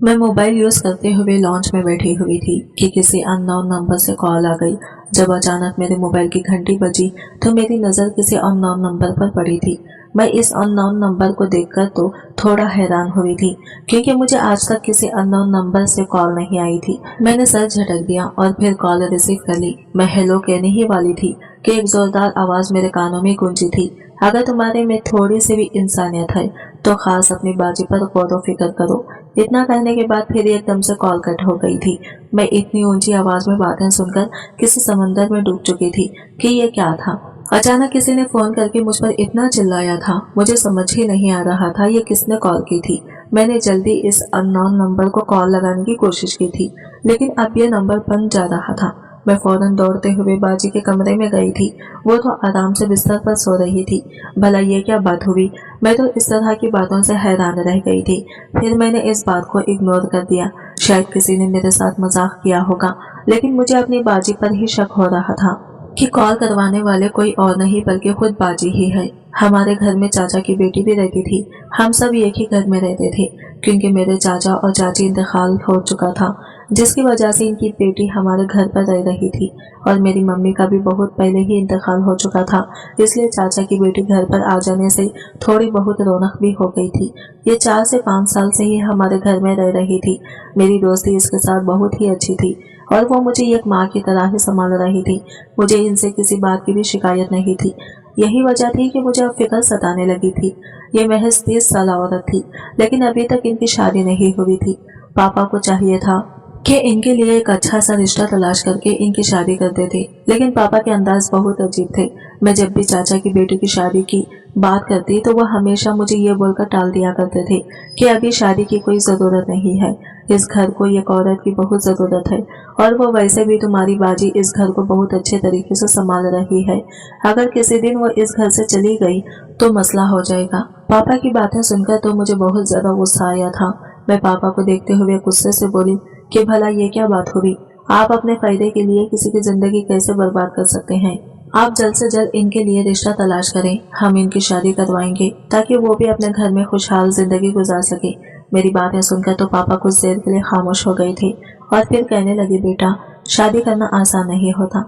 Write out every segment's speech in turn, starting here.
मैं mobile use करते हुए लॉन्च में बैठी हुई थी कि किसी अननोन नंबर से कॉल आ गई। जब अचानक मेरे मोबाइल की घंटी बजी तो मेरी नजर किसी अननोन नंबर पर पड़ी थी। मैं इस अननोन नंबर को देखकर तो थोड़ा हैरान हुई थी, क्योंकि मुझे आज तक किसी अननोन नंबर से कॉल नहीं आई थी। मैंने सर झटक दिया और फिर कॉल रिसीव कर ली। मैं हेलो कहने ही वाली थी कि एक जोरदार आवाज मेरे कानों में गूंजी थी। अगर तुम्हारे में थोड़ी सी भी इंसानियत है तो खास अपनी बाजी पर गौर फिक्र करो। इतना कहने के बाद फिर एकदम से कॉल कट हो गई थी। मैं इतनी ऊंची आवाज में बातें सुनकर किसी समंदर में डूब चुकी थी कि ये क्या था। अचानक किसी ने फोन करके मुझ पर इतना चिल्लाया था, मुझे समझ ही नहीं आ रहा था ये किसने कॉल की थी। मैंने जल्दी इस अननोन नंबर को कॉल लगाने की कोशिश की थी, लेकिन अब ये नंबर बंद जा रहा था। मैं फौरन दौड़ते हुए बाजी के कमरे में गई थी। वो तो आराम से बिस्तर पर सो रही थी। भला ये क्या बात हुई? मैं तो इस तरह की बातों से हैरान रह गई थी। फिर मैंने इस बात को इग्नोर कर दिया। शायद किसी ने मेरे साथ मजाक किया होगा, लेकिन मुझे अपनी बाजी पर ही शक हो रहा था कि कॉल करवाने वाले कोई और नहीं बल्कि खुद बाजी ही है। हमारे घर में चाचा की बेटी भी रहती थी। हम सब एक ही घर में रहते थे, क्योंकि मेरे चाचा और चाची इंतकाल हो चुका था, जिसकी वजह से इनकी बेटी हमारे घर पर रह रही थी। और मेरी मम्मी का भी बहुत पहले ही इंतकाल हो चुका था, इसलिए चाचा की बेटी घर पर आ जाने से थोड़ी बहुत रौनक भी हो गई थी। ये 4 से 5 साल से ही हमारे घर में रह रही थी। मेरी दोस्ती इसके साथ बहुत ही अच्छी थी और वो मुझे एक माँ की तरह ही संभाल रही थी। मुझे इनसे किसी बात की भी शिकायत नहीं थी। यही वजह थी कि मुझे अब फिक्र सताने लगी थी। ये महज 30 साल औरत थी, लेकिन अभी तक इनकी शादी नहीं हुई थी। पापा को चाहिए था कि इनके लिए एक अच्छा सा रिश्ता तलाश करके इनकी शादी करते थे, लेकिन पापा के अंदाज बहुत अजीब थे। मैं जब भी चाचा की बेटी की शादी की बात करती तो वह हमेशा मुझे ये बोलकर टाल दिया करते थे कि अभी शादी की कोई जरूरत नहीं है, इस घर को एक औरत की बहुत जरूरत है, और वो वैसे भी तुम्हारी बाजी इस घर को बहुत अच्छे तरीके से संभाल रही है। अगर किसी दिन वो इस घर से चली गई तो मसला हो जाएगा। पापा की बातें सुनकर तो मुझे बहुत ज्यादा गुस्सा आया था। मैं पापा को देखते हुए गुस्से से बोली कि भला ये क्या बात हुई? आप अपने फायदे के लिए किसी की जिंदगी कैसे बर्बाद कर सकते हैं? आप जल्द से जल्द इनके लिए रिश्ता तलाश करें, हम इनकी शादी करवाएंगे ताकि वो भी अपने घर में खुशहाल जिंदगी गुजार सके। मेरी बातें सुनकर तो पापा कुछ देर के लिए खामोश हो गए थे और फिर कहने लगे, बेटा, शादी करना आसान नहीं होता।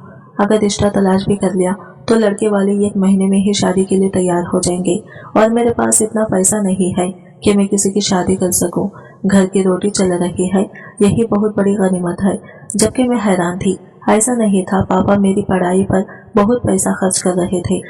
अगर रिश्ता तलाश भी कर लिया तो लड़के वाले 1 महीने में ही शादी के लिए तैयार हो जाएंगे, और मेरे पास इतना पैसा नहीं है कि मैं किसी की शादी कर सकूं। घर की रोटी चल रही है, यही बहुत बड़ी गनीमत है। जबकि मैं हैरान थी, ऐसा नहीं था, पापा मेरी पढ़ाई पर बहुत पैसा खर्च कर रहे थे।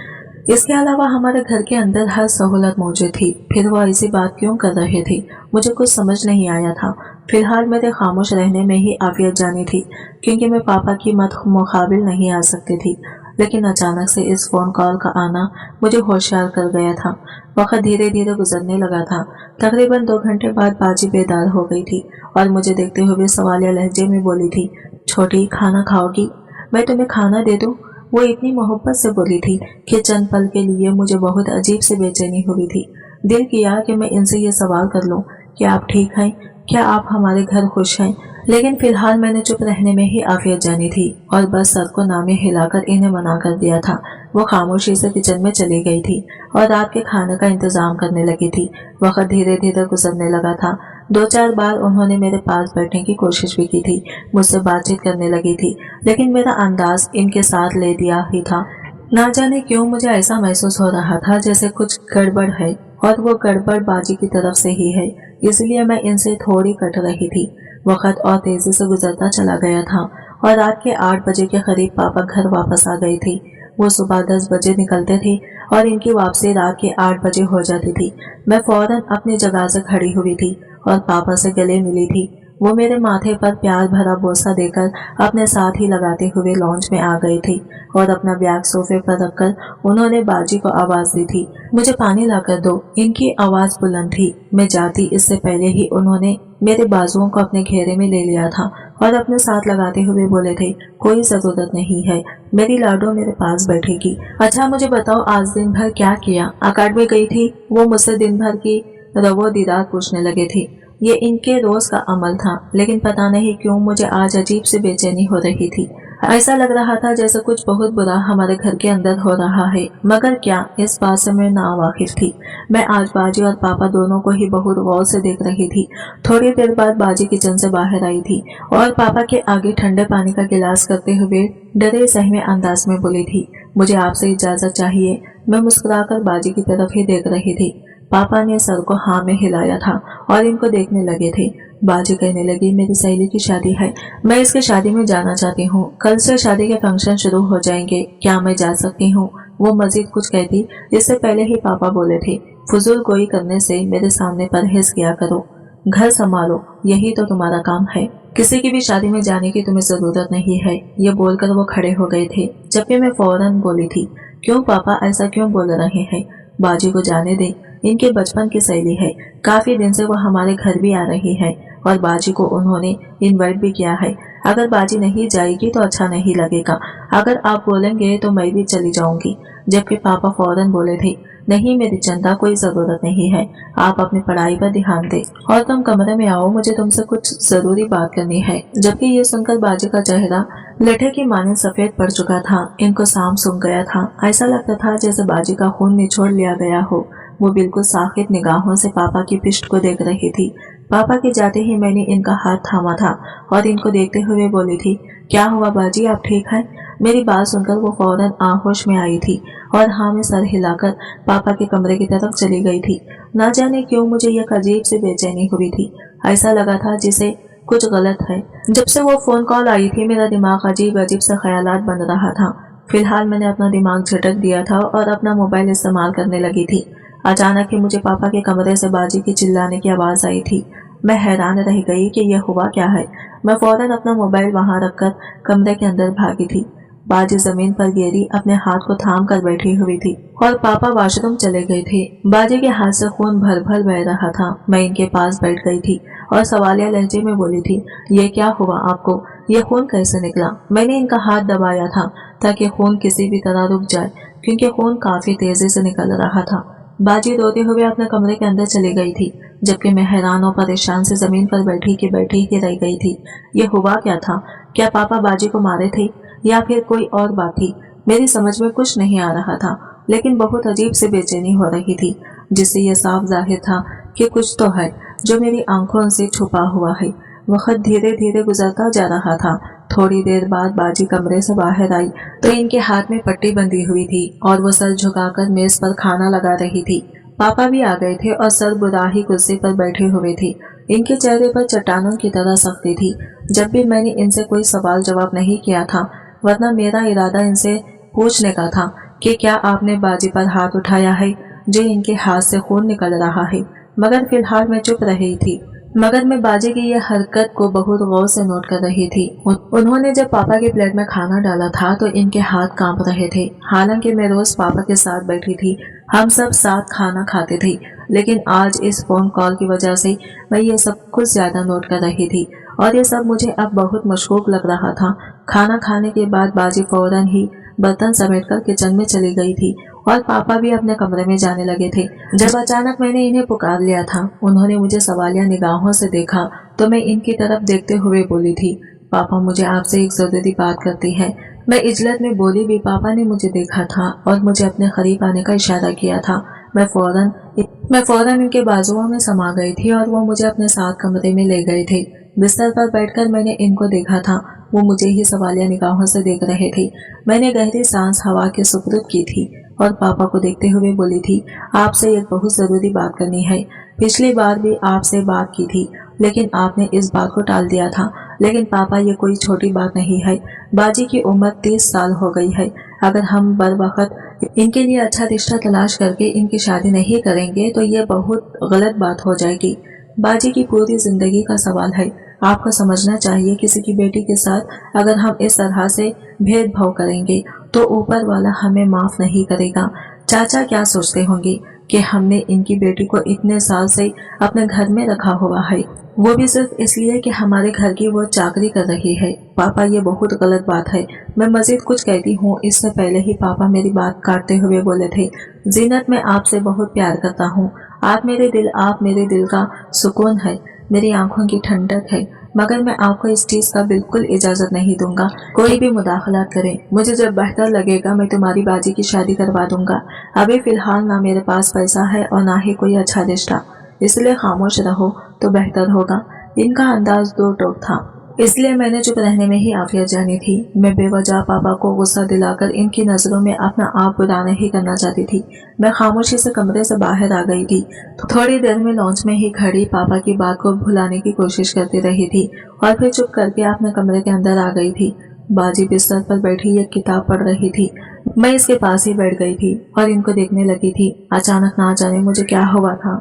इसके अलावा हमारे घर के अंदर हर सहूलत मौजूद थी, फिर वो ऐसी बात क्यों कर रहे थे? मुझे कुछ समझ नहीं आया था। फिलहाल मेरे खामोश रहने में ही आफियत जानी थी, क्योंकि मैं पापा की मत मुकाबिल नहीं आ सकती थी। लेकिन अचानक से इस फोन कॉल का आना मुझे होशियार कर गया था। वक्त धीरे धीरे गुजरने लगा था। तकरीबन 2 घंटे बाद बाजी बेदार हो गई थी और मुझे देखते हुए सवालिया लहजे में बोली थी, छोटी, खाना खाओगी? मैं तुम्हें खाना दे दूं? वो इतनी मोहब्बत से बोली थी कि चंद पल के लिए मुझे बहुत अजीब से बेचैनी हुई थी। दिल किया कि मैं इनसे ये सवाल कर लूं कि आप ठीक हैं, क्या आप हमारे घर खुश हैं? लेकिन फिलहाल मैंने चुप रहने में ही आफियत जानी थी और बस सर को नामे हिलाकर इन्हें मना कर दिया था। वो खामोशी से किचन में चली गई थी और रात के खाने का इंतजाम करने लगी थी। वक्त धीरे धीरे गुजरने लगा था। 2-4 बार उन्होंने मेरे पास बैठने की कोशिश भी की थी, मुझसे बातचीत करने लगी थी, लेकिन मेरा अंदाज इनके साथ ले दिया ही था। ना जाने क्यों मुझे ऐसा महसूस हो रहा था जैसे कुछ गड़बड़ है, और वो गड़बड़ बाजी की तरफ से ही है, इसलिए मैं इनसे थोड़ी कट रही थी। वक्त और तेजी से गुजरता चला गया था और रात के 8 बजे के करीब पापा घर वापस आ गए थे। वो सुबह 10 बजे निकलते थे और इनकी वापसी रात के 8 बजे हो जाती थी। मैं फौरन अपनी जगह से खड़ी हुई थी और पापा से गले मिली थी। वो मेरे माथे पर प्यार भरा बोसा देकर अपने साथ ही लगाते हुए लॉन्च में आ गए थे और अपना बैग सोफे पर रखकर उन्होंने बाजी को आवाज दी थी, मुझे पानी लाकर दो। इनकी आवाज बुलंद थी। मैं जाती इससे पहले ही उन्होंने मेरे बाजुओं को अपने घेरे में ले लिया था और अपने साथ लगाते हुए बोले थे, कोई जरूरत नहीं है, मेरी लाडो मेरे पास बैठेगी। अच्छा मुझे बताओ, आज दिन भर क्या किया? अकाडमी गई थी? वो मुझसे दिन भर की रवो दीदार पूछने लगे थे। ये इनके रोज का अमल था, लेकिन पता नहीं क्यों मुझे आज अजीब सी बेचैनी हो रही थी। ऐसा लग रहा था जैसे कुछ बहुत बुरा हमारे घर के अंदर हो रहा है, मगर क्या, इस बात से मैं नावाकिफ थी। मैं आज बाजी और पापा दोनों को ही बहुत गौर से देख रही थी। थोड़ी देर बाद बाजी किचन से बाहर आई थी और पापा के आगे ठंडे पानी का गिलास करते हुए डरे सहमे अंदाज में बोली थी, मुझे आपसे इजाजत चाहिए। मैं मुस्कुराकर बाजी की तरफ ही देख रही थी। पापा ने सर को हाँ में हिलाया था और इनको देखने लगे थे। बाजी कहने लगी, मेरी सहेली की शादी है, मैं इसकी शादी में जाना चाहती हूँ। कल से शादी के फंक्शन शुरू हो जाएंगे, क्या मैं जा सकती हूँ? वो मजीद कुछ कहती, इससे पहले ही पापा बोले थे, फजूल गोई करने से मेरे सामने परहेज किया करो, घर संभालो, यही तो तुम्हारा काम है। किसी की भी शादी में जाने की तुम्हें जरूरत नहीं है। ये बोलकर वो खड़े हो गए थे, जबकि मैं फौरन बोली थी, क्यों पापा ऐसा क्यों बोल रहे हैं? बाजी को जाने दे, इनके बचपन की सहेली है, काफी दिन से वो हमारे घर भी आ रही है और बाजी को उन्होंने इनवाइट भी किया है। अगर बाजी नहीं जाएगी तो अच्छा नहीं लगेगा, अगर आप बोलेंगे तो मैं भी चली जाऊंगी। जबकि पापा फौरन बोले थे, नहीं मेरी चंदा, कोई जरूरत नहीं है, आप अपनी पढ़ाई पर ध्यान दें और तुम कमरे में आओ, मुझे तुमसे कुछ जरूरी बात करनी है। जबकि ये सुनकर बाजी का चेहरा लठे की माने सफेद पड़ चुका था, इनको सांप सूंघ गया था। ऐसा लगता था जैसे बाजी का खून निचोड़ लिया गया हो। वो बिल्कुल साकित निगाहों से पापा की पिष्ट को देख रही थी। पापा के जाते ही मैंने इनका हाथ थामा था और इनको देखते हुए बोली थी, क्या हुआ बाजी, आप ठीक हैं? मेरी बात सुनकर वो फौरन आहोश में आई थी और हाँ में सर हिलाकर पापा के कमरे की तरफ चली गई थी। ना जाने क्यों मुझे यह अजीब सी बेचैनी हुई थी। ऐसा लगा था जिसे कुछ गलत है। जब से वो फोन कॉल आई थी मेरा दिमाग अजीब अजीब से ख्यालात बन रहा था। फिलहाल मैंने अपना दिमाग झटक दिया था और अपना मोबाइल इस्तेमाल करने लगी थी। अचानक ही मुझे पापा के कमरे से बाजी की चिल्लाने की आवाज आई थी। मैं हैरान रह गई कि यह हुआ क्या है। मैं फौरन अपना मोबाइल वहां रखकर कमरे के अंदर भागी थी। बाजी जमीन पर गिरी अपने हाथ को थाम कर बैठी हुई थी और पापा वॉशरूम चले गए थे। बाजी के हाथ से खून भर भर बह रहा था। मैं इनके पास बैठ गई थी और सवालिया लहजे में बोली थी, ये क्या हुआ आपको? ये खून कैसे निकला? मैंने इनका हाथ दबाया था ताकि खून किसी भी तरह रुक जाए, क्योंकि खून काफी तेजी से निकल रहा था। बाजी रोते हुए अपने कमरे के अंदर चली गई थी, जबकि मैं हैरान और परेशान से जमीन पर बैठी ही रह गई थी। ये हुआ क्या था? क्या पापा बाजी को मारे थे या फिर कोई और बात थी? मेरी समझ में कुछ नहीं आ रहा था, लेकिन बहुत अजीब से बेचैनी हो रही थी, जिससे यह साफ जाहिर था कि कुछ तो है जो मेरी आंखों से छुपा हुआ है। वक्त धीरे धीरे गुजरता जा रहा था। थोड़ी देर बाद बाजी कमरे से बाहर आई तो इनके हाथ में पट्टी बंधी हुई थी और वो सर झुकाकर मेज पर खाना लगा रही थी। पापा भी आ गए थे और सर बुराही कुर्सी पर बैठे हुए थे। इनके चेहरे पर चट्टानों की तरह सख्ती थी। जब भी मैंने इनसे कोई सवाल जवाब नहीं किया था, वरना मेरा इरादा इनसे पूछने का था कि क्या आपने बाजी पर हाथ उठाया है जो इनके हाथ से खून निकल रहा है, मगर फिलहाल मैं चुप रही थी। मगर मैं बाजी की यह हरकत को बहुत गौर से नोट कर रही थी। उन्होंने जब पापा के प्लेट में खाना डाला था तो इनके हाथ कांप रहे थे। हालांकि मैं रोज पापा के साथ बैठी थी, हम सब साथ खाना खाते थे, लेकिन आज इस फोन कॉल की वजह से मैं ये सब कुछ ज्यादा नोट कर रही थी और ये सब मुझे अब बहुत मशकूक लग रहा था। खाना खाने के बाद बाजी फौरन ही बर्तन समेटकर किचन में चली गई थी और पापा भी अपने कमरे में जाने लगे थे। जब अचानक मैंने इन्हें पुकार लिया था, उन्होंने मुझे सवालिया निगाहों से देखा तो मैं इनकी तरफ देखते हुए बोली थी, पापा मुझे आपसे एक जरूरी बात करती है। मैं इजलत में बोली भी, पापा ने मुझे देखा था और मुझे अपने करीब आने का इशारा किया था। मैं फौरन इनके बाजुओं में समा गई थी और वो मुझे अपने साथ कमरे में ले गए थे। बिस्तर पर बैठकर मैंने इनको देखा था, वो मुझे ही सवालिया निगाहों से देख रहे थे। मैंने गहरी सांस हवा के सुपुर्द की थी और पापा को देखते हुए बोली थी, आपसे एक बहुत जरूरी बात करनी है। पिछली बार भी आपसे बात की थी, लेकिन आपने इस बात को टाल दिया था। लेकिन पापा, ये कोई छोटी बात नहीं है। बाजी की उम्र 30 साल हो गई है। अगर हम बर वक्त इनके लिए अच्छा रिश्ता तलाश करके इनकी शादी नहीं करेंगे तो ये बहुत गलत बात हो जाएगी। बाजी की पूरी जिंदगी का सवाल है। आपको समझना चाहिए, किसी की बेटी के साथ अगर हम इस तरह से भेदभाव करेंगे तो ऊपर वाला हमें माफ नहीं करेगा। चाचा क्या सोचते होंगे कि हमने इनकी बेटी को इतने साल से अपने घर में रखा हुआ है, वो भी सिर्फ इसलिए कि हमारे घर की वो चाकरी कर रही है। पापा, ये बहुत गलत बात है। मैं मजीद कुछ कहती हूँ इससे पहले ही पापा मेरी बात काटते हुए बोले थे, जीनत, मैं आपसे बहुत प्यार करता हूँ। आप मेरे दिल का सुकून है। मेरी आंखों की ठंडक है, मगर मैं आपको इस चीज का बिल्कुल इजाजत नहीं दूंगा कोई भी मुदाखलत करे। मुझे जब बेहतर लगेगा मैं तुम्हारी बाजी की शादी करवा दूंगा। अभी फिलहाल ना मेरे पास पैसा है और ना ही कोई अच्छा रिश्ता, इसलिए खामोश रहो तो बेहतर होगा। इनका अंदाज दो टोक था, इसलिए मैंने चुप रहने में ही आफियत जानी थी। मैं बेवजह पापा को गुस्सा दिलाकर इनकी नजरों में अपना आप बुरा नहीं करना चाहती थी। मैं खामोशी से कमरे से बाहर आ गई थी। थोड़ी देर में लॉन्च में ही खड़ी पापा की बात को भुलाने की कोशिश करती रही थी और फिर चुप करके अपने कमरे के अंदर आ गई थी। बाजी बिस्तर पर बैठी एक किताब पढ़ रही थी। मैं इसके पास ही बैठ गई थी और इनको देखने लगी थी। अचानक ना जाने मुझे क्या हुआ था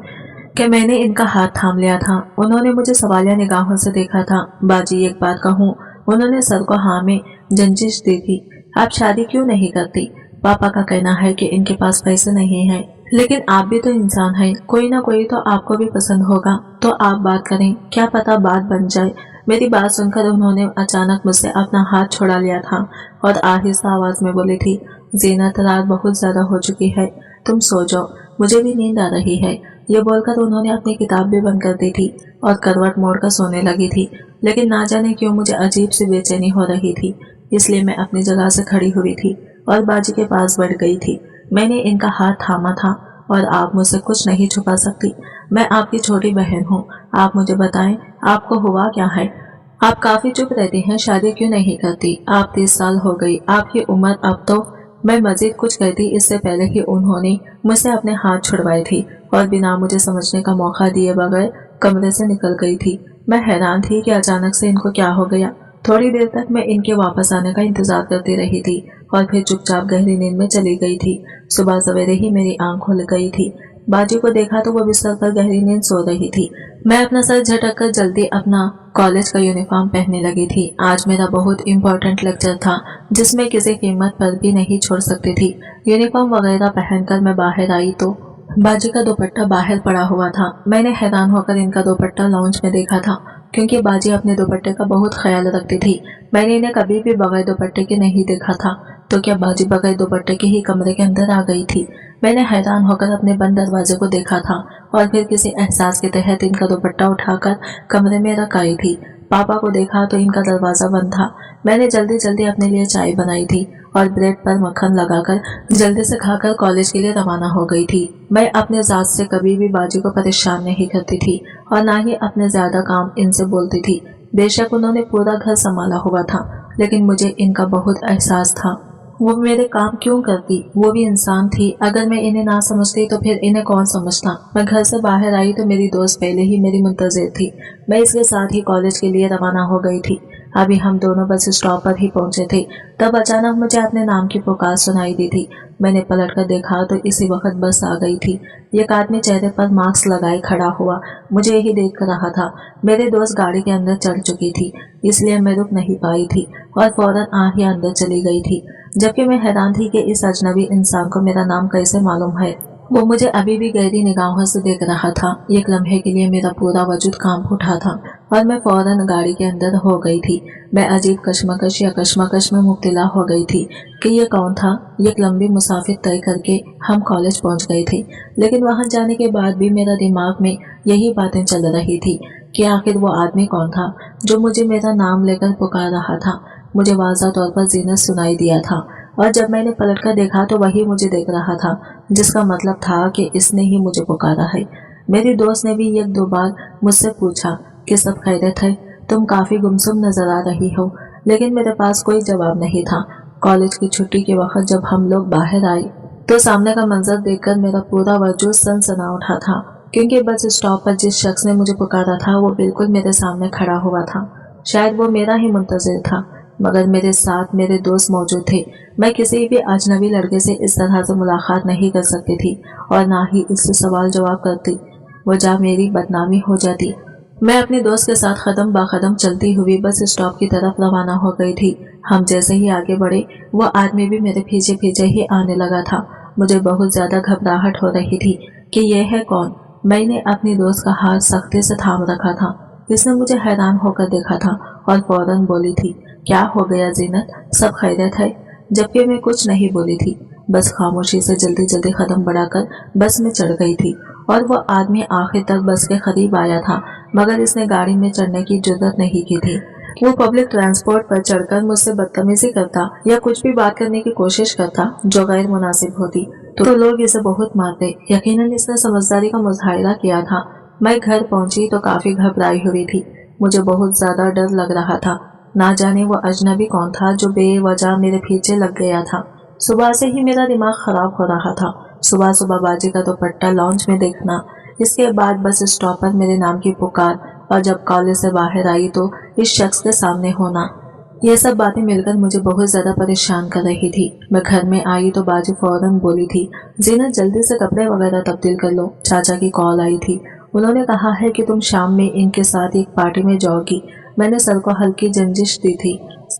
कि मैंने इनका हाथ थाम लिया था। उन्होंने मुझे सवालिया निगाहों से देखा था। बाजी एक बात कहूँ, उन्होंने सर को हाँ में जंजिश दी थी। आप शादी क्यों नहीं करती? पापा का कहना है कि इनके पास पैसे नहीं हैं, लेकिन आप भी तो इंसान हैं, कोई ना कोई तो आपको भी पसंद होगा, तो आप बात करें, क्या पता बात बन जाए। मेरी बात सुनकर उन्होंने अचानक मुझसे अपना हाथ छुड़ा लिया था और आहिस्ता आवाज में बोली थी, जीनत रात बहुत ज्यादा हो चुकी है, तुम सो जाओ, मुझे भी नींद आ रही है। ये बोलकर उन्होंने अपनी किताब भी बंद कर दी थी और करवट मोड़कर सोने लगी थी। लेकिन ना जाने क्यों मुझे अजीब सी बेचैनी हो रही थी, इसलिए मैं अपनी जगह से खड़ी हुई थी और बाजी के पास बढ़ गई थी। मैंने इनका हाथ थामा था और आप मुझसे कुछ नहीं छुपा सकती। मैं आपकी छोटी बहन हूँ, आप मुझे बताएं आपको हुआ क्या है? आप काफी चुप रहती हैं, शादी क्यों नहीं करती? आप 30 साल हो गई, आपकी उम्र अब तो। मैं मजीद कुछ कहती इससे पहले ही उन्होंने मुझसे अपने हाथ छुड़वाए थी और बिना मुझे समझने का मौका दिए बगैर कमरे से निकल गई थी। मैं हैरान थी कि अचानक से इनको क्या हो गया। थोड़ी देर तक मैं इनके वापस आने का इंतजार करती रही थी और फिर चुपचाप गहरी नींद में चली गई थी। सुबह सवेरे ही मेरी आंख खुल गई थी। बाजी को देखा तो वो बिस्तर पर गहरी नींद सो रही थी। मैं अपना सर झटक कर जल्दी अपना कॉलेज का यूनिफॉर्म पहनने लगी थी। आज मेरा बहुत इम्पोर्टेंट लेक्चर था जिसमें किसी कीमत पर भी नहीं छोड़ सकती थी। यूनिफॉर्म वगैरह पहनकर मैं बाहर आई तो बाजी का दुपट्टा बाहर पड़ा हुआ था। मैंने हैरान होकर इनका दुपट्टा लॉन्च में देखा था, क्योंकि बाजी अपने दुपट्टे का बहुत ख्याल रखती थी। मैंने इन्हें कभी भी बगैर दुपट्टे के नहीं देखा था, तो क्या बाजी बगैर दुपट्टे के ही कमरे के अंदर आ गई थी? मैंने हैरान होकर अपने बंद दरवाजे को देखा था और फिर किसी एहसास के तहत इनका दुपट्टा उठाकर कमरे में रख आई थी। पापा को देखा तो इनका दरवाजा बंद था। मैंने जल्दी जल्दी अपने लिए चाय बनाई थी और ब्रेड पर मक्खन लगाकर जल्दी से खाकर कॉलेज के लिए रवाना हो गई थी। मैं अपने जात से कभी भी बाजी को परेशान नहीं करती थी और ना ही अपने ज्यादा काम इनसे बोलती थी। बेशक उन्होंने पूरा घर संभाला हुआ था, लेकिन मुझे इनका बहुत एहसास था। वो मेरे काम क्यों करती? वो भी इंसान थी। अगर मैं इन्हें ना समझती तो फिर इन्हें कौन समझता? मैं घर से बाहर आई तो मेरी दोस्त पहले ही मेरी मुंतजिर थी। मैं इसके साथ ही कॉलेज के लिए रवाना हो गई थी। अभी हम दोनों बस स्टॉप पर ही पहुंचे थे, तब अचानक मुझे अपने नाम की पुकार सुनाई दी थी। मैंने पलटकर देखा तो इसी वक्त बस आ गई थी। एक आदमी चेहरे पर मास्क लगाए खड़ा हुआ मुझे ही देख रहा था। मेरे दोस्त गाड़ी के अंदर चढ़ चुकी थी, इसलिए मैं रुक नहीं पाई थी और फौरन आ ही अंदर चली गई थी, जबकि मैं हैरान थी कि इस अजनबी इंसान को मेरा नाम कैसे मालूम है। वो मुझे अभी भी गहरी निगाहों से देख रहा था। एक लम्हे के लिए मेरा पूरा वजूद कांप उठा था और मैं फौरन गाड़ी के अंदर हो गई थी। मैं अजीब कश्मकश या कश्मकश में मुब्तला हो गई थी कि ये कौन था। एक लंबी मुसाफिर तय करके हम कॉलेज पहुंच गए थे, लेकिन वहां जाने के बाद भी मेरा दिमाग में यही बातें चल रही थी कि आखिर वो आदमी कौन था जो मुझे मेरा नाम लेकर पुकार रहा था। मुझे वाज़ा तौर पर जीनत सुनाई दिया था और जब मैंने पलटकर देखा तो वही मुझे देख रहा था, जिसका मतलब था कि इसने ही मुझे पुकारा है। मेरी दोस्त ने भी एक दो बार मुझसे पूछा कि सब खैरियत है, तुम काफी गुमसुम नजर आ रही हो, लेकिन मेरे पास कोई जवाब नहीं था। कॉलेज की छुट्टी के वक्त जब हम लोग बाहर आए तो सामने का मंजर देखकर मेरा पूरा वजूद सनसना उठा था, क्योंकि बस स्टॉप पर जिस शख्स ने मुझे पुकारा था वो बिल्कुल मेरे सामने खड़ा हुआ था। शायद वो मेरा ही मुंतजिर था, मगर मेरे साथ मेरे दोस्त मौजूद थे। मैं किसी भी अजनबी लड़के से इस तरह से मुलाकात नहीं कर सकती थी और ना ही इससे सवाल जवाब करती, वजह मेरी बदनामी हो जाती। मैं अपने दोस्त के साथ कदम ब कदम चलती हुई बस स्टॉप की तरफ रवाना हो गई थी। हम जैसे ही आगे बढ़े वो आदमी भी मेरे पीछे पीछे ही आने लगा था। मुझे बहुत ज्यादा घबराहट हो रही थी कि यह है कौन। मैंने अपनी दोस्त का हाथ सख्ती से थाम रखा था। इसने मुझे हैरान होकर देखा था और फौरन बोली थी, क्या हो गया जीनत, सब खैरियत है? जबकि मैं कुछ नहीं बोली थी, बस खामोशी से जल्दी जल्दी कदम बढ़ाकर बस में चढ़ गई थी और वो आदमी आखिर तक बस के करीब आया था, मगर इसने गाड़ी में चढ़ने की जुर्रत नहीं की थी। वो पब्लिक ट्रांसपोर्ट पर चढ़कर मुझसे बदतमीजी करता या कुछ भी बात करने की कोशिश करता जो गैर मुनासिब होती तो लोग इसे बहुत मारते। यकीनन इसने समझदारी का मुजाहिरा किया था। मैं घर पहुंची तो काफी घबराई हुई थी। मुझे बहुत ज्यादा डर लग रहा था। ना जाने वो अजनबी कौन था जो बेवजह मेरे पीछे लग गया था। सुबह से ही मेरा दिमाग खराब हो रहा था। सुबह सुबह बाजी का दुपट्टा लॉन्च में देखना, इसके बाद बस स्टॉप पर मेरे नाम की पुकार, और जब कॉलेज से बाहर आई तो इस शख्स के सामने होना, ये सब बातें मिलकर मुझे बहुत ज्यादा परेशान कर रही थी। मैं घर में आई तो बाजी फौरन बोली थी, जीनत जल्दी से कपड़े वगैरह तब्दील कर लो, चाचा की कॉल आई थी। उन्होंने कहा है कि तुम शाम में इनके साथ एक पार्टी में जाओगी। मैंने सर को हल्की जंजिश दी थी।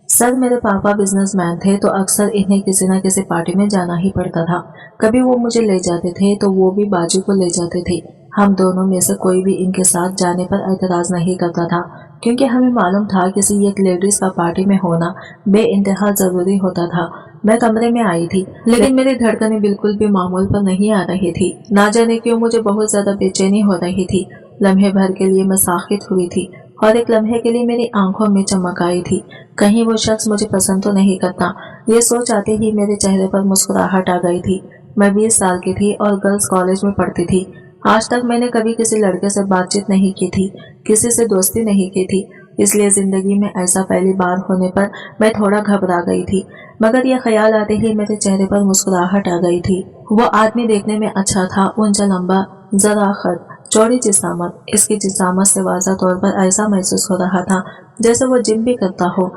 सर मेरे पापा बिजनेसमैन थे तो अक्सर इन्हें किसी न किसी पार्टी में जाना ही पड़ता था। कभी वो मुझे ले जाते थे तो वो भी बाजी को ले जाते थे। हम दोनों में से कोई भी इनके साथ जाने पर एतराज नहीं करता था, क्योंकि हमें मालूम था किसी एक लेडीज का पार्टी में होना बेइंतहा जरूरी होता था। मैं कमरे में आई थी, लेकिन मेरी धड़कनें बिल्कुल भी मामूल पर नहीं आ रही थी। ना जाने क्यों मुझे बहुत ज्यादा बेचैनी हो रही थी। लम्हे भर के लिए मैं साखित हुई थी और एक लम्हे के लिए मेरी आंखों में चमक आई थी। कहीं वो शख्स मुझे पसंद तो नहीं करता, ये सोच आते ही मेरे चेहरे पर मुस्कुराहट आ गई थी। मैं 20 साल की थी और गर्ल्स कॉलेज में पढ़ती थी। आज तक मैंने कभी किसी लड़के से बातचीत नहीं की थी, किसी से दोस्ती नहीं की थी, इसलिए जिंदगी में ऐसा पहली बार होने पर मैं थोड़ा घबरा गई थी। मगर यह ख्याल आते ही मेरे चेहरे पर मुस्कुराहट आ गई थी। वो आदमी देखने में अच्छा था, ऊंचा लंबा, जरा खत, चौड़ी जिसामत। इसकी जिसामत से वाज़ा तौर पर ऐसा महसूस हो रहा था जैसे वो जिम भी करता हो।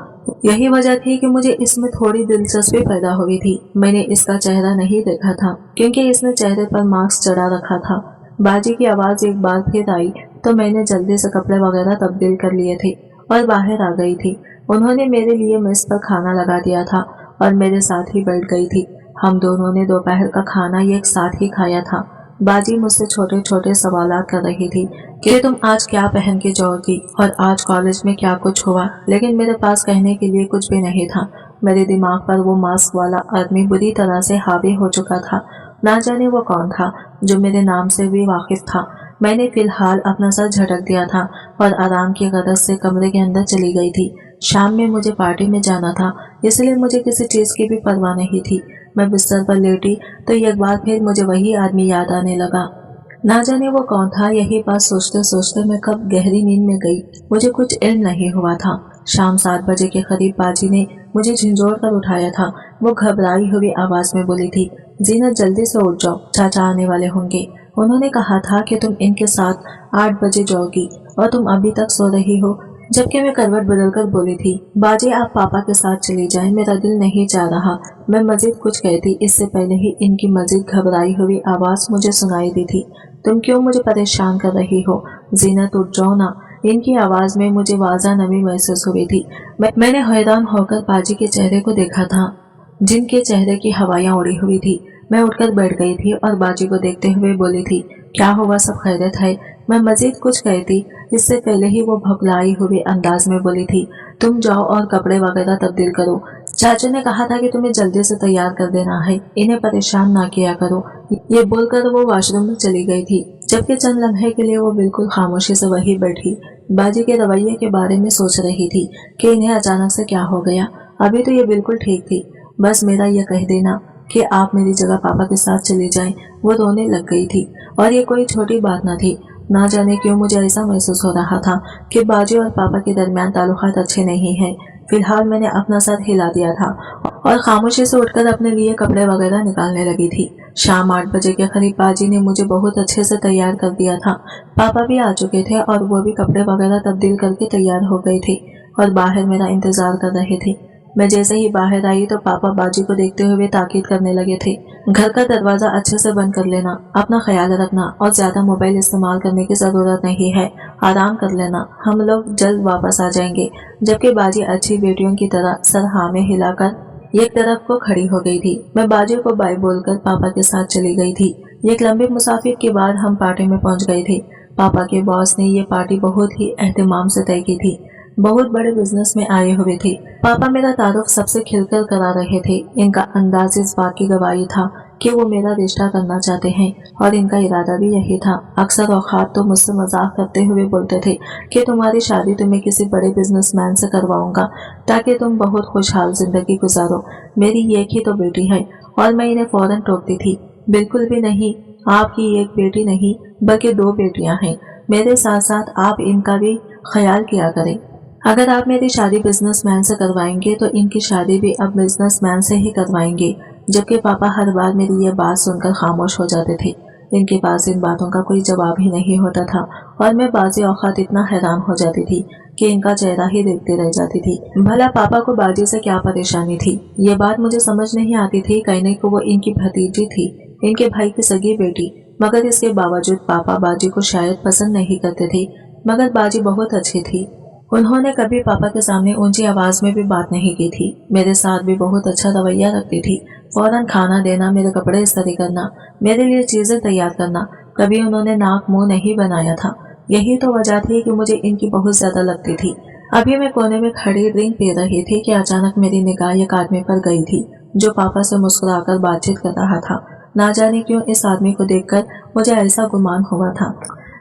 यही वजह थी कि मुझे इसमें थोड़ी दिलचस्पी पैदा हुई थी। मैंने इसका चेहरा नहीं देखा था क्योंकि इसने चेहरे पर मास्क चढ़ा रखा था। बाजी की आवाज एक बार फिर आई तो मैंने जल्दी से कपड़े वगैरह तब्दील कर लिए थे और बाहर आ गई थी। उन्होंने मेरे लिए मेज पर खाना लगा दिया था और मेरे साथ ही बैठ गई थी। हम दोनों ने दोपहर का खाना एक साथ ही खाया था। बाजी मुझसे छोटे छोटे सवाल कर रही थी कि तुम आज क्या पहन के जाओगी और आज कॉलेज में क्या कुछ हुआ, लेकिन मेरे पास कहने के लिए कुछ भी नहीं था। मेरे दिमाग पर वो मास्क वाला आदमी बुरी तरह से हावी हो चुका था। ना जाने वो कौन था जो मेरे नाम से भी वाकिफ था। मैंने फिलहाल अपना सर झटक दिया था और आराम की गरज से कमरे के अंदर चली गई थी। शाम में मुझे पार्टी में जाना था, इसलिए मुझे किसी चीज की भी परवाह नहीं थी। मैं बिस्तर पर लेटी तो एक बार फिर मुझे वही आदमी याद आने लगा। ना जाने वो कौन था। यही बात सोचते सोचते मैं कब गहरी नींद में गई, मुझे कुछ इल्म नहीं हुआ था। शाम 7 बजे के करीब बाजी ने मुझे झंझोड़ कर उठाया था। वो घबराई हुई आवाज में बोली थी, जीनत जल्दी से उठ जाओ, चाचा आने वाले होंगे। उन्होंने कहा था कि तुम इनके साथ 8 बजे जाओगी और तुम अभी तक सो रही हो। जबकि मैं करवट बदलकर बोली थी, बाजी आप पापा के साथ चली जाएं, मेरा दिल नहीं चाह रहा। मैं मजीद कुछ कहती इससे पहले ही इनकी मजीद घबराई हुई आवाज मुझे सुनाई दी थी। तुम क्यों मुझे परेशान कर रही हो, जीनत उठ जाओ ना। इनकी आवाज में मुझे वाजा नमी महसूस हुई थी। मैंने हैरान होकर बाजी के चेहरे को देखा था, जिनके चेहरे की हवायां उड़ी हुई थी। मैं उठकर बैठ गई थी और बाजी को देखते हुए बोली थी, क्या हुआ, सब खैरियत है। मैं मजीद कुछ कहती इससे पहले ही वो भगलाई हुए अंदाज में बोली थी, तुम जाओ और कपड़े वगैरह तब्दील करो। चाचू ने कहा था कि तुम्हें जल्दी से तैयार कर देना है, इन्हें परेशान ना किया करो। ये बोलकर वो वॉशरूम में चली गई थी। जबकि चंद लम्हे के लिए वो बिल्कुल खामोशी से वही बैठी बाजी के रवैये के बारे में सोच रही थी कि इन्हें अचानक से क्या हो गया। अभी तो ये बिल्कुल ठीक थी, बस मेरा यह कह देना कि आप मेरी जगह पापा के साथ चली जाएं। वो रोने लग गई थी और ये कोई छोटी बात न थी। ना जाने क्यों मुझे ऐसा महसूस हो रहा था कि बाजी और पापा के दरमियान ताल्लुकात अच्छे नहीं हैं। फिलहाल मैंने अपना सर हिला दिया था और खामोशी से उठकर अपने लिए कपड़े वगैरह निकालने लगी थी। शाम 8 बजे के करीब बाजी ने मुझे बहुत अच्छे से तैयार कर दिया था। पापा भी आ चुके थे और वो भी कपड़े वगैरह तब्दील करके तैयार हो गए थे और बाहर मेरा इंतजार कर रहे थे। मैं जैसे ही बाहर आई तो पापा बाजी को देखते हुए ताकीद करने लगे थे, घर का दरवाजा अच्छे से बंद कर लेना, अपना ख्याल रखना और ज्यादा मोबाइल इस्तेमाल करने की जरूरत नहीं है, आराम कर लेना, हम लोग जल्द वापस आ जाएंगे। जबकि बाजी अच्छी बेटियों की तरह सर हाँ में हिलाकर एक तरफ को खड़ी हो गई थी। मैं बाजी को बाय बोलकर पापा के साथ चली गई थी। एक लंबे मुसाफिर के बाद हम पार्टी में पहुंच गए थे। पापा के बॉस ने ये पार्टी बहुत ही एहतमाम से तय की थी। बहुत बड़े बिजनेस में आए हुए थे। पापा मेरा तारुफ सबसे खिलकर करा रहे थे। इनका अंदाज इस बात की गवाही था कि वो मेरा रिश्ता करना चाहते हैं और इनका इरादा भी यही था। अक्सर औकात तो मुझसे मजाक करते हुए बोलते थे कि तुम्हारी शादी तो मैं किसी बड़े बिजनेसमैन से करवाऊंगा ताकि तुम बहुत खुशहाल जिंदगी गुजारो। मेरी एक ही तो बेटी है। और मैं इन्हें फौरन टोकती थी, बिल्कुल भी नहीं, आपकी एक बेटी नहीं बल्कि 2 बेटियां हैं। मेरे साथ साथ आप इनका भी ख्याल किया करें। अगर आप मेरी शादी बिजनेसमैन से करवाएंगे तो इनकी शादी भी अब बिजनेसमैन से ही करवाएंगे। जबकि पापा हर बार मेरी ये बात सुनकर खामोश हो जाते थे। इनके पास इन बातों का कोई जवाब ही नहीं होता था और मैं बाजी औकात इतना हैरान हो जाती थी कि इनका चेहरा ही देखते रह जाती थी। भला पापा को बाजी से क्या परेशानी थी, ये बात मुझे समझ नहीं आती थी। कहने को वो इनकी भतीजी थी, इनके भाई की सगी बेटी, मगर इसके बावजूद पापा बाजी को शायद पसंद नहीं करते थे। मगर बाजी बहुत अच्छी थी। उन्होंने कभी पापा के सामने ऊंची आवाज में भी बात नहीं की थी। मेरे साथ भी बहुत अच्छा रवैया रखती थी। फौरन खाना देना, मेरे कपड़े इस्त्री करना, मेरे लिए चीजें तैयार करना। कभी उन्होंने नाक मुंह नहीं बनाया था। यही तो वजह थी कि मुझे इनकी बहुत ज्यादा लगती थी। अभी मैं कोने में खड़ी ड्रिंक पी रही थी कि अचानक मेरी निगाह एक आदमी पर गई थी जो पापा से मुस्कुराकर बातचीत कर रहा था। ना जाने क्यों इस आदमी को देखकर मुझे ऐसा गुमान हुआ था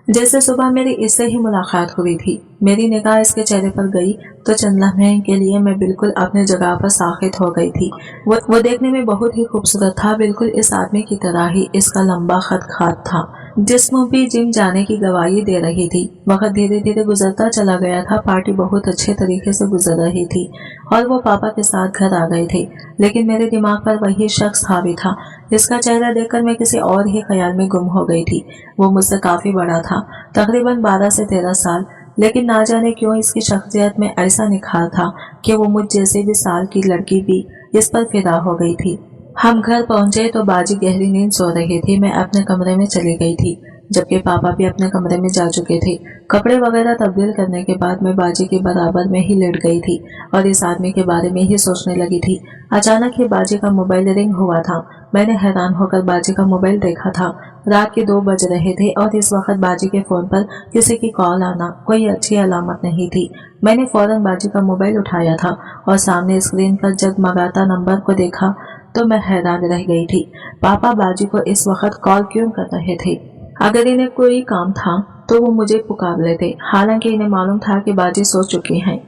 जैसे सुबह मेरी इससे ही मुलाकात हुई थी। मेरी निगाह इसके चेहरे पर गई तो चंद लम्हे के लिए मैं बिल्कुल अपने जगह पर साखित हो गई थी। वो देखने में बहुत ही खूबसूरत था, बिल्कुल इस आदमी की तरह ही। इसका लंबा खदखात था, जिस्म भी जिम जाने की गवाही दे रही थी। वक्त धीरे धीरे गुजरता चला गया था। पार्टी बहुत अच्छे तरीके से गुजर रही थी और वो पापा के साथ घर आ गए थे। लेकिन मेरे दिमाग पर वही शख्स हावी था। इसका चेहरा देखकर मैं किसी और ही ख्याल में गुम हो गई थी। वो मुझसे काफी बड़ा था, तकरीबन 12 से 13 साल, लेकिन ना जाने क्यों इसकी शख्सियत में ऐसा निखार था कि वो मुझ जैसे भी साल की लड़की भी इस पर फिदा हो गई थी। हम घर पहुंचे तो बाजी गहरी नींद सो रही थी। मैं अपने कमरे में चली गई थी, जबकि पापा भी अपने कमरे में जा चुके थे। कपड़े वगैरह तब्दील करने के बाद मैं बाजी के बराबर में ही लेट गई थी और इस आदमी के बारे में ही सोचने लगी थी। अचानक ही बाजी का मोबाइल रिंग हुआ था। मैंने हैरान होकर बाजी का मोबाइल देखा था। रात के 2 बज रहे थे और इस वक्त बाजी के फोन पर किसी की कॉल आना कोई अच्छी अलामत नहीं थी। मैंने फौरन बाजी का मोबाइल उठाया था और सामने स्क्रीन पर जगमगाता नंबर को देखा तो मैं हैरान रह गई थी। पापा बाजी को इस वक्त कॉल क्यों कर रहे थे? अगर इन्हें कोई काम था तो वो मुझे पुकार लेते। हालांकि इन्हें मालूम था कि बाजी सो चुकी हैं।